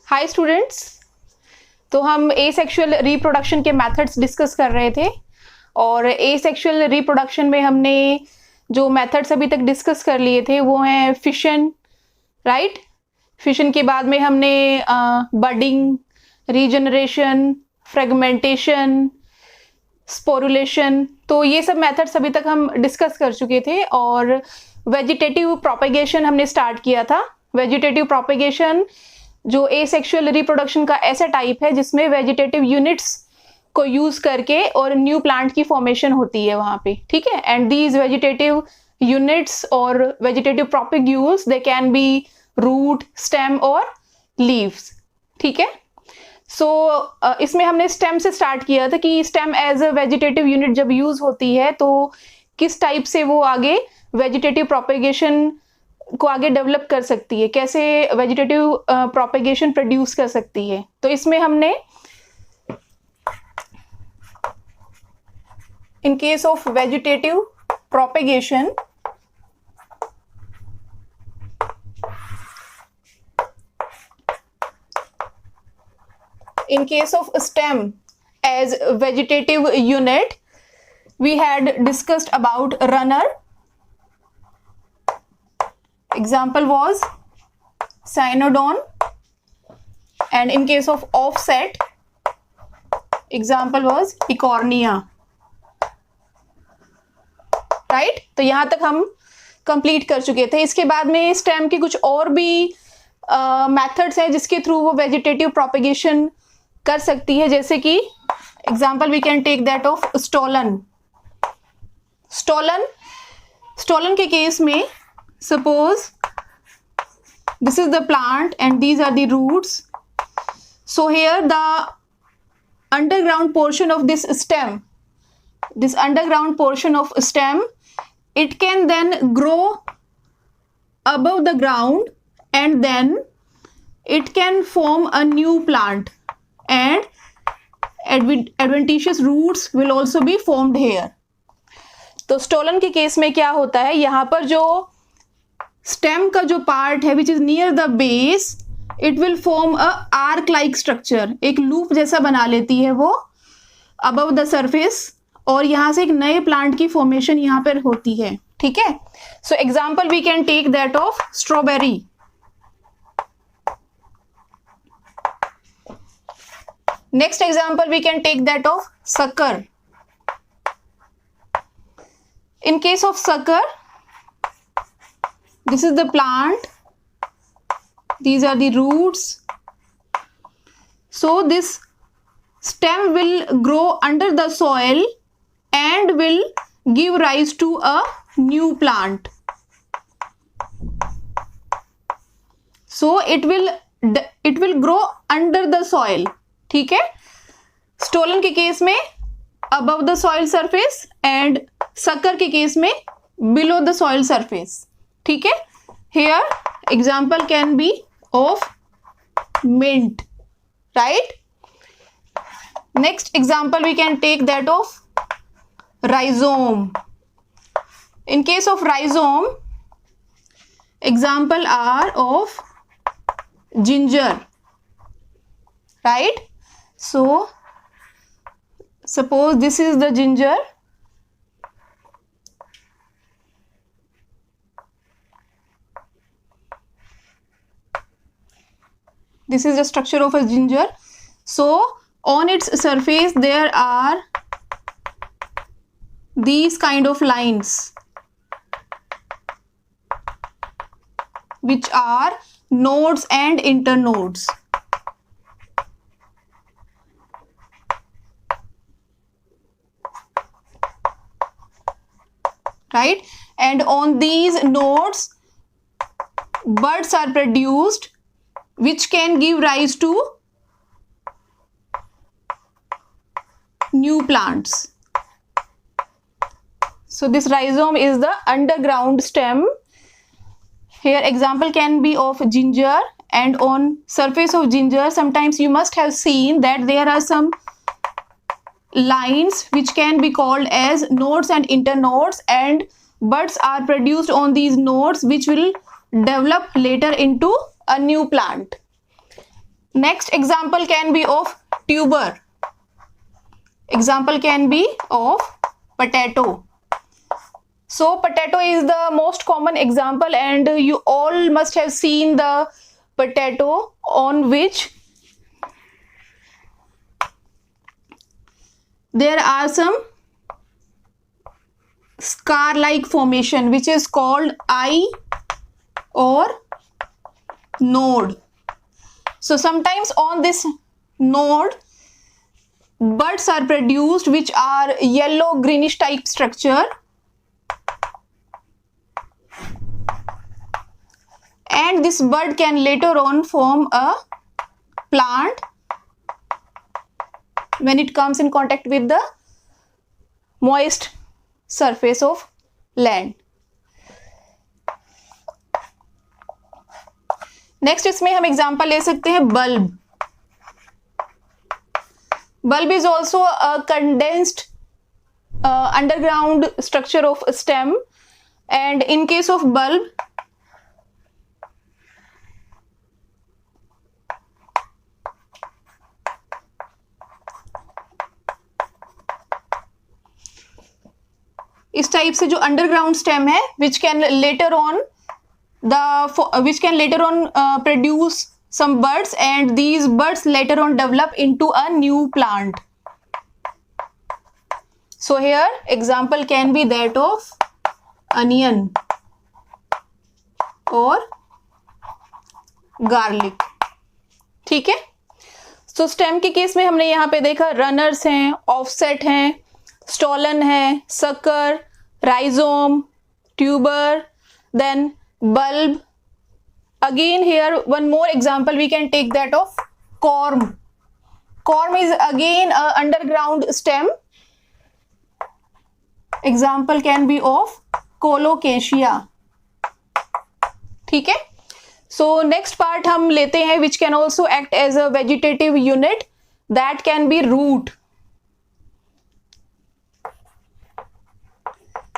Hi students. तो हम asexual reproduction के मेथड्स डिस्कस कर रहे थे और एसेक्सुअल रिप्रोडक्शन में हमने जो मेथड्स अभी तक डिस्कस कर लिए थे वो हैं फिशन, राइट। फिशन के बाद में हमने बडिंग, रीजनरेशन, फ्रेगमेंटेशन, स्पोरुलेशन, तो ये सब मेथड्स अभी तक हम डिस्कस कर चुके थे। और वेजिटेटिव प्रोपेगेशन हमने स्टार्ट किया था। वेजिटेटिव प्रोपेगेशन जो एसेक्सुअल रिप्रोडक्शन का ऐसा टाइप है जिसमें वेजिटेटिव यूनिट्स को यूज करके और न्यू प्लांट की फॉर्मेशन होती है वहां पे, ठीक है। एंड दीज वेजिटेटिव यूनिट्स और vegetative propagules they can be root, stem और लीव्स, ठीक है। सो इसमें हमने स्टेम से स्टार्ट किया था कि stem as a vegetative unit जब यूज होती है तो किस टाइप से वो आगे वेजिटेटिव प्रोपेगेशन को आगे डेवलप कर सकती है, कैसे वेजिटेटिव प्रोपेगेशन प्रोड्यूस कर सकती है। तो इसमें हमने इन case of vegetative propagation in case of stem as vegetative unit we had discussed about runner. Example was cynodon, and in case of offset example was Eichhornia, right। तो यहां तक हम कंप्लीट कर चुके थे। इसके बाद में स्टेम के कुछ और भी मेथड्स हैं जिसके थ्रू वो वेजिटेटिव प्रोपेगेशन कर सकती है, जैसे कि example we can take that of stolon. Stolon के केस में suppose this is the plant and these are the roots. So here the underground portion of this stem, this underground portion of stem, it can then grow above the ground and then it can form a new plant and adventitious roots will also be formed here. तो stolen के case में क्या होता है, यहाँ पर जो stem का जो पार्ट है which is near the base, it will form a arc like structure, एक लूप जैसा बना लेती है वो अबव द सरफेस, और यहां से एक नए प्लांट की फॉर्मेशन यहां पर होती है, ठीक है। So example we can take that of strawberry. Next example we can take that of sucker. In case of sucker, this is the plant, these are the roots. So this stem will grow under the soil and will give rise to a new plant. So it will grow under the soil, ठीक है। Stolen के case में above the soil surface and sucker के case में below the soil surface, ठीक है। Here example can be of mint, right। Next example we can take that of rhizome. In case of rhizome, example are of ginger, right। So suppose this is the ginger, this is the structure of a ginger. So on its surface there are these kind of lines which are nodes and internodes, right। And on these nodes buds are produced which can give rise to new plants. So this rhizome is the underground stem. Here example can be of ginger, and on surface of ginger sometimes you must have seen that there are some lines which can be called as nodes and internodes, and buds are produced on these nodes which will develop later into a new plant. Next example can be of tuber. Example can be of potato. So potato is the most common example, and you all must have seen the potato on which there are some scar-like formation which is called eye or node. So sometimes on this node buds are produced which are yellow greenish type structure, and this bud can later on form a plant when it comes in contact with the moist surface of land. Next इसमें हम example ले सकते हैं bulb. Bulb is also a condensed underground structure of a stem, and in case of bulb, इस type से जो underground stem है which can later on produce some buds, and these buds later on develop into a new plant. So here example can be that of onion or garlic. ठीक है. तो stem के case में हमने यहाँ पे देखा रनर्स हैं, ऑफसेट हैं, स्टोलन है, sucker, rhizome, tuber, then bulb. Again here one more example we can take that of corm. Corm is again a underground stem. Example can be of colocasia. ठीक है. So next part हम लेते हैं which can also act as a vegetative unit, that can be root.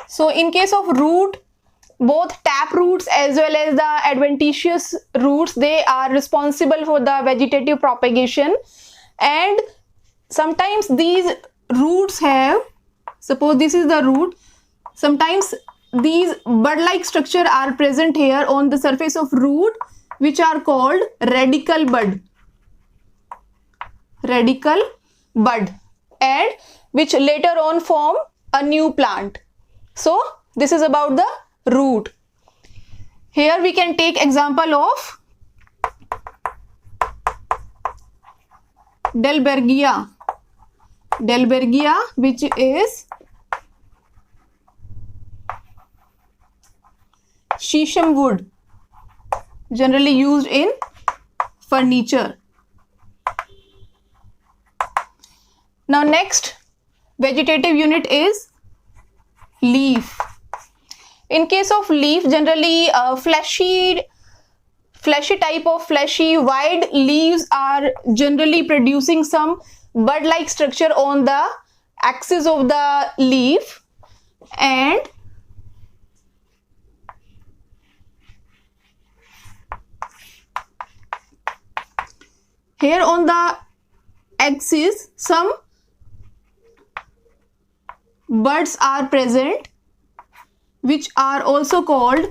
So in case of root, both tap roots as well as the adventitious roots, they are responsible for the vegetative propagation, and sometimes these roots have, suppose this is the root, sometimes these bud-like structure are present here on the surface of root which are called radical bud, and which later on form a new plant. So this is about the root. Here we can take example of Dalbergia, which is shisham wood, generally used in furniture. Now next vegetative unit is leaf. In case of leaf, generally fleshy type of fleshy wide leaves are generally producing some bud-like structure on the axis of the leaf, and here on the axis some buds are present which are also called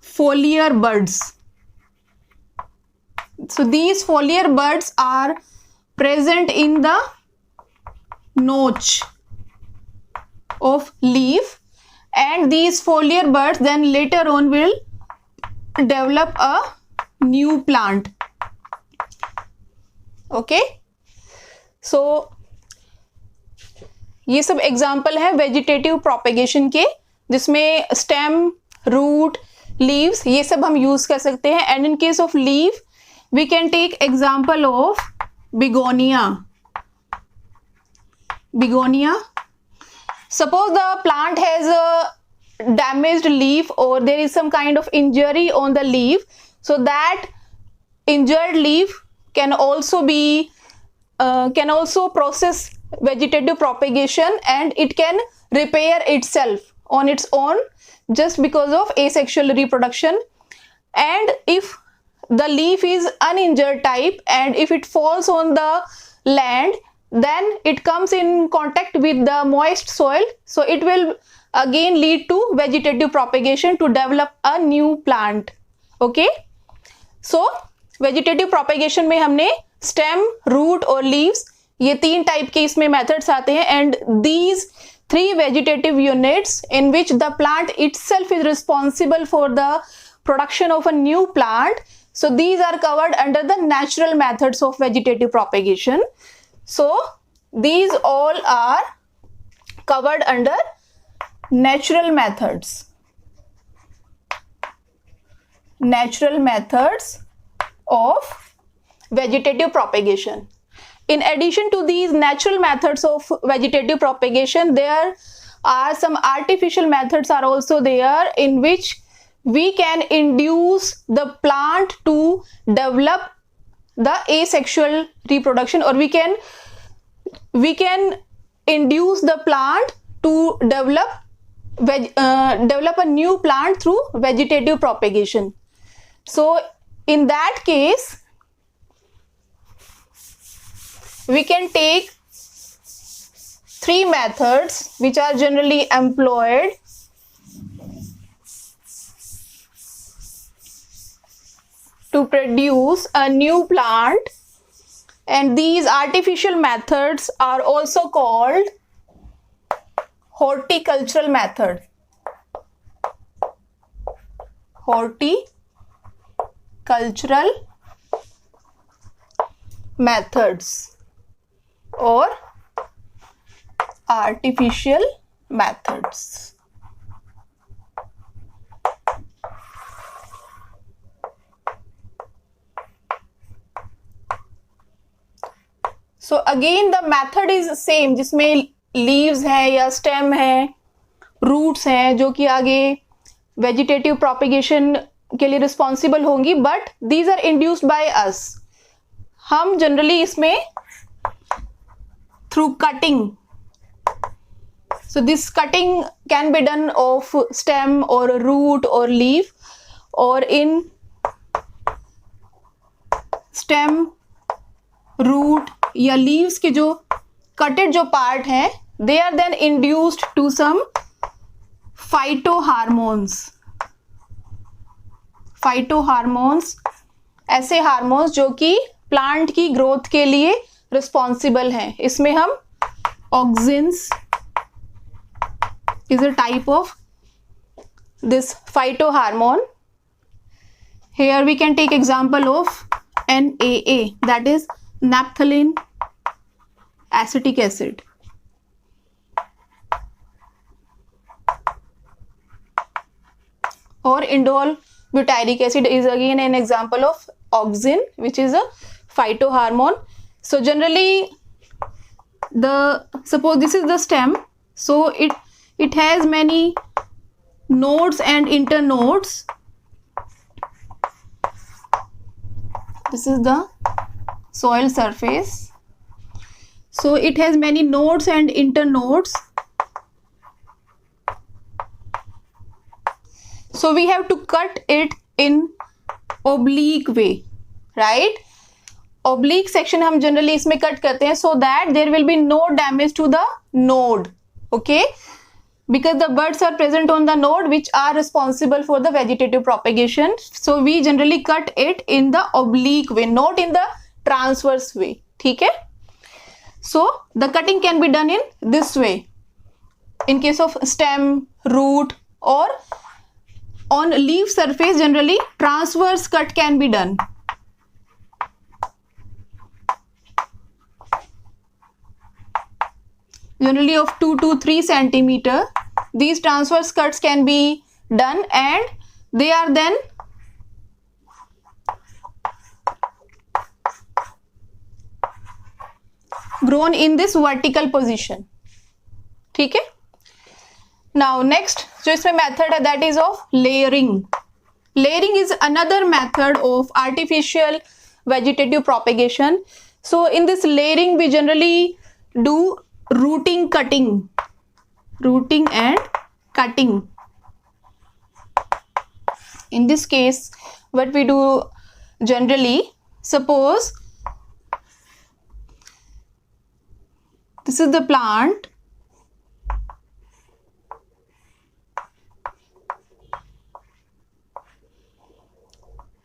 foliar buds. So these foliar buds are present in the notch of leaf, and these foliar buds then later on will develop a new plant. Okay, so ये सब example है vegetative propagation के, जिसमें stem, root, leaves ये सब हम use कर सकते हैं. And in case of leaf we can take example of begonia. Suppose the plant has a damaged leaf or there is some kind of injury on the leaf, so that injured leaf can also process vegetative propagation, and it can repair itself on its own just because of asexual reproduction. And if the leaf is uninjured type, and if it falls on the land, then it comes in contact with the moist soil, so it will again lead to vegetative propagation to develop a new plant. Okay, so vegetative propagation में हमने stem, root और leaves, ये 3 type के इसमें methods आते हैं, and these 3 vegetative units in which the plant itself is responsible for the production of a new plant. So these are covered under the natural methods of vegetative propagation. So these all are covered under natural methods. Natural methods of vegetative propagation. In addition to these natural methods of vegetative propagation, there are some artificial methods are also there, in which we can induce the plant to develop the asexual reproduction, or we can induce the plant to develop a new plant through vegetative propagation. So in that case, we can take 3 methods which are generally employed to produce a new plant, and these artificial methods are also called horticultural method. Horticultural methods or artificial methods. So again the method is same, जिसमें leaves है या stem है, roots हैं जो कि आगे vegetative propagation के लिए responsible होंगी, but these are induced by us. हम generally इसमें through cutting. So this cutting can be done of stem or root or leaf, or in stem, root या leaves के जो कटेड जो पार्ट हैं, they are then induced to some phytohormones. Phytohormones ऐसे hormones जो कि प्लांट की ग्रोथ के लिए रिस्पॉन्सिबल हैं. इसमें हम auxins is a type of this phytohormone. Here we can take example of NAA, that is naphthalene acetic acid. Or indole butyric acid is again an example of auxin, which is a phytohormone. So generally suppose this is the stem, so it has many nodes and internodes. This is the soil surface. So it has many nodes and internodes. So we have to cut it in oblique way, right? Oblique section हम generally इसमें cut करते हैं, so that there will be no damage to the node, okay? Because the buds are present on the node which are responsible for the vegetative propagation. So we generally cut it in the oblique way, not in the transverse way. ठीक है? So the cutting can be done in this way. In case of stem, root, or on leaf surface, generally transverse cut can be done. Generally of 2 to 3 centimeter, these transverse cuts can be done, and they are then grown in this vertical position. ठीक है? Now next जो इसमें method है, that is of layering. Layering is another method of artificial vegetative propagation. So in this layering we generally do rooting and cutting. In this case what we do, generally, suppose this is the plant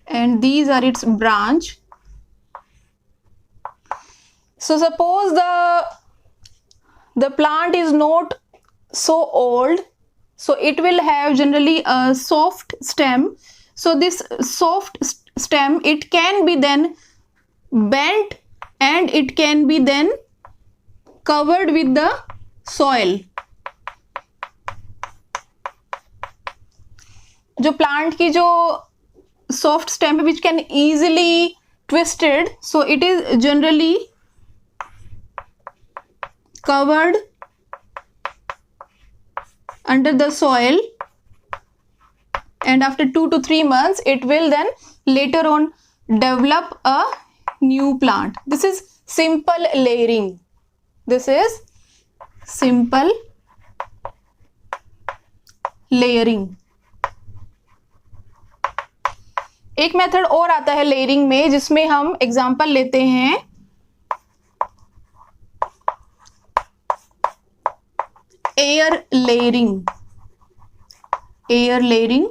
and these are its branch. So suppose the plant is not so old, so it will have generally a soft stem. So this soft stem, it can be then bent and it can be then covered with the soil. जो plant की जो soft stem which can easily twisted, so it is generally covered under the soil, and after 2 to 3 months it will then later on develop a new plant. This is simple layering. This is simple layering. एक method और आता है layering में, जिसमें हम example लेते हैं air layering. Air layering,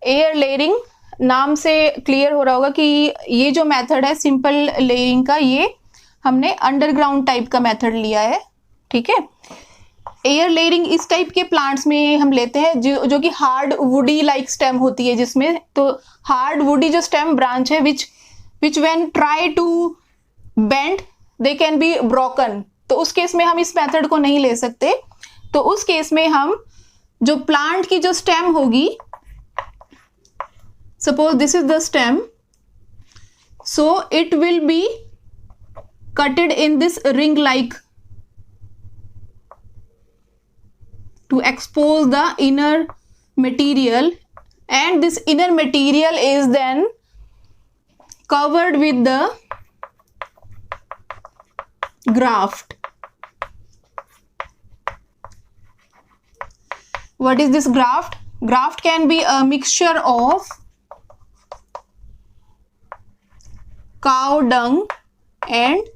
air layering नाम से क्लियर हो रहा होगा कि ये जो मेथड है सिंपल लेयरिंग का, ये हमने अंडरग्राउंड टाइप का मेथड लिया है. ठीक है. एयर लेयरिंग इस टाइप के प्लांट्स में हम लेते हैं जो कि हार्ड वुडी लाइक स्टेम होती है, जिसमें तो हार्ड वुडी जो स्टेम ब्रांच है which when try to bend they can be broken. तो उस केस में हम इस मेथड को नहीं ले सकते. तो उस केस में हम जो प्लांट की जो स्टेम होगी, suppose this is the stem, so it will be कटेड in this ring like to expose the inner material, and this inner material is then covered with the graft. What is this graft? Graft can be a mixture of cow dung and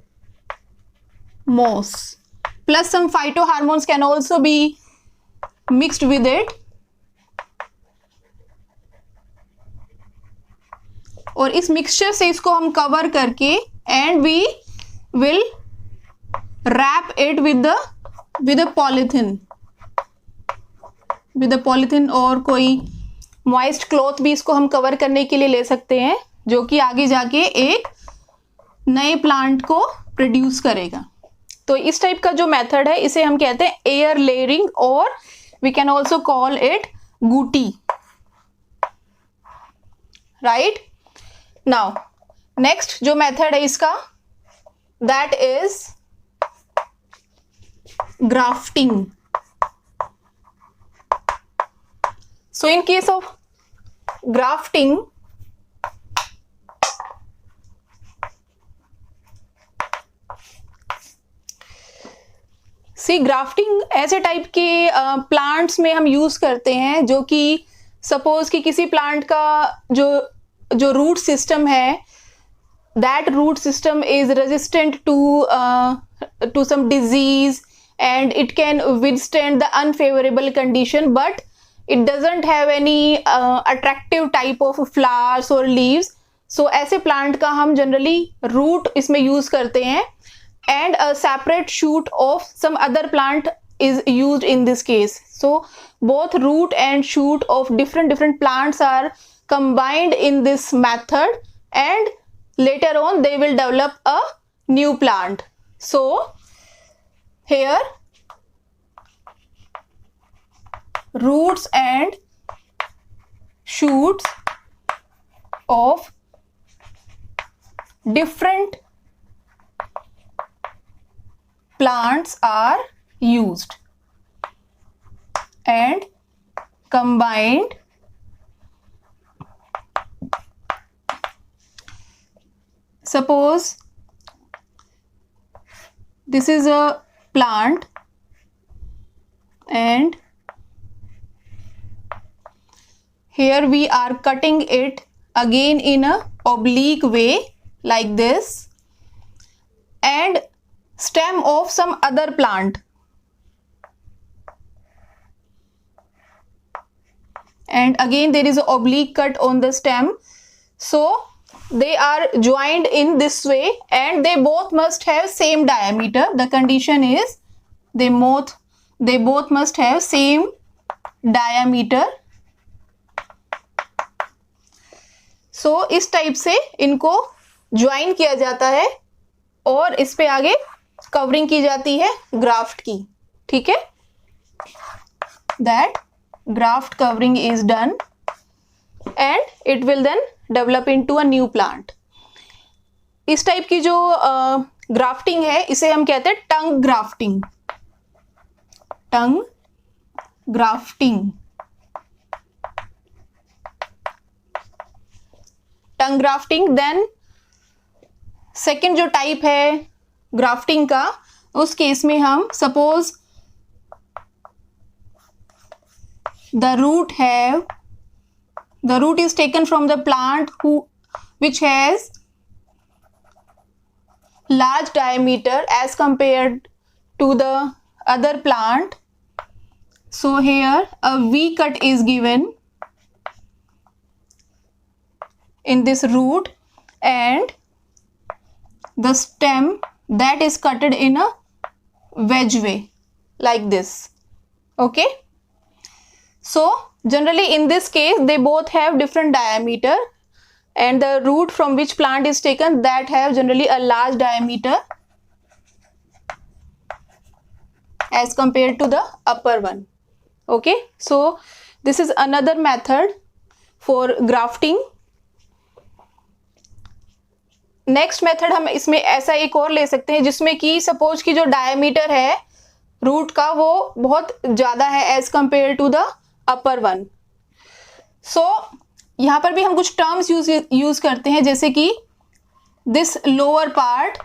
moss, plus some phytohormones can also be mixed with it. और इस mixture से इसको हम cover करके and we will wrap it with a polythene और कोई moist cloth भी इसको हम कवर करने के लिए ले सकते हैं, जो कि आगे जाके एक नए प्लांट को प्रोड्यूस करेगा. तो इस टाइप का जो मेथड है इसे हम कहते हैं एयर लेयरिंग, और we can also call it guti. Right? Now next जो मेथड है इसका, that is grafting. So in case of grafting, see grafting ऐसे टाइप के प्लांट्स में हम यूज करते हैं, जो कि सपोज कि किसी प्लांट का जो रूट सिस्टम है, that root system is resistant to some disease and it can withstand the unfavorable condition, but it doesn't have any attractive type of flowers or leaves. So ऐसे plant का हम generally root इसमें use करते हैं, and a separate shoot of some other plant is used in this case. So both root and shoot of different plants are combined in this method, and later on they will develop a new plant. So here roots and shoots of different plants are used and combined. Suppose this is a plant and here we are cutting it again in a oblique way like this, and stem of some other plant, and again there is an oblique cut on the stem. So they are joined in this way, and they both must have same diameter. The condition is they both must have same diameter. So इस type से इनको join किया जाता है और इस पे आगे कवरिंग की जाती है ग्राफ्ट की. ठीक है, that graft covering is done and it will then develop into a new plant. इस टाइप की जो ग्राफ्टिंग है इसे हम कहते हैं tongue grafting. Tongue grafting. Tongue grafting. Then second जो टाइप है ग्राफ्टिंग का, उस केस में हम suppose the root is taken from the plant which has large diameter as compared to the other plant. So here a V cut is given in this root, and the stem that is cutted in a wedge way like this. Okay, so generally in this case they both have different diameter, and the root from which plant is taken that have generally a large diameter as compared to the upper one. Okay, so this is another method for grafting. Next method हम इसमें ऐसा एक और ले सकते हैं जिसमें कि सपोज कि जो डायमीटर है रूट का वो बहुत ज़्यादा है as compare to the upper one. So यहाँ पर भी हम कुछ टर्म्स यूज करते हैं, जैसे कि दिस लोअर पार्ट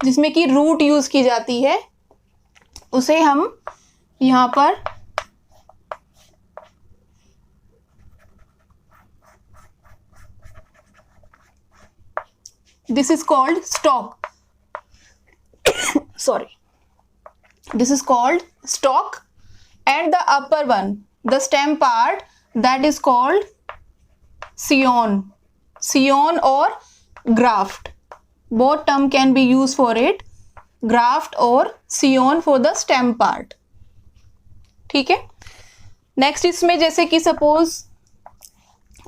जिसमें कि रूट यूज की जाती है उसे हम यहाँ पर this is called stalk. Sorry, this is called stalk, and the upper one, the stem part, that is called scion or graft. Both term can be used for it, graft or scion for the stem part. ठीक है, next इसमें जैसे कि suppose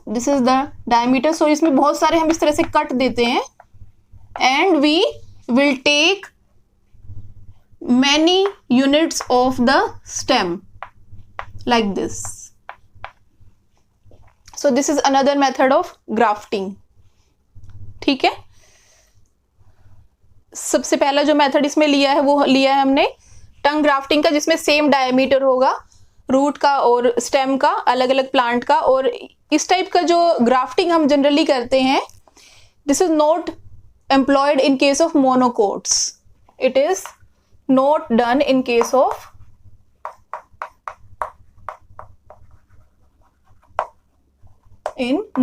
this is the diameter, so इसमें बहुत सारे हम इस तरह से कट देते हैं, and we will take many units of the stem like this. So this is another method of grafting. ठीक है, सबसे पहला जो मेथड इसमें लिया है वो लिया है हमने टंग ग्राफ्टिंग का, जिसमें सेम डायमीटर होगा रूट का और स्टेम का, अलग अलग प्लांट का. और इस टाइप का जो ग्राफ्टिंग हम जनरली करते हैं, this is not employed in case of monocots. It is not done in case of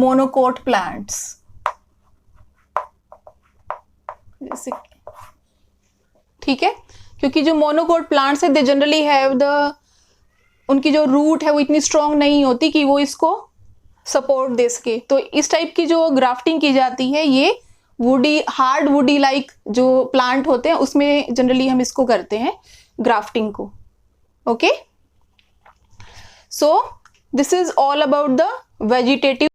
monocot plants. ठीक है, क्योंकि जो मोनोकोट प्लांट्स है दे जनरली हैव द, उनकी जो रूट है वो इतनी स्ट्रॉन्ग नहीं होती कि वो इसको सपोर्ट दे सके. तो इस टाइप की जो ग्राफ्टिंग की जाती है ये वुडी, हार्ड वुडी लाइक जो प्लांट होते हैं उसमें जनरली हम इसको करते हैं ग्राफ्टिंग को. Okay, so this is all about the vegetative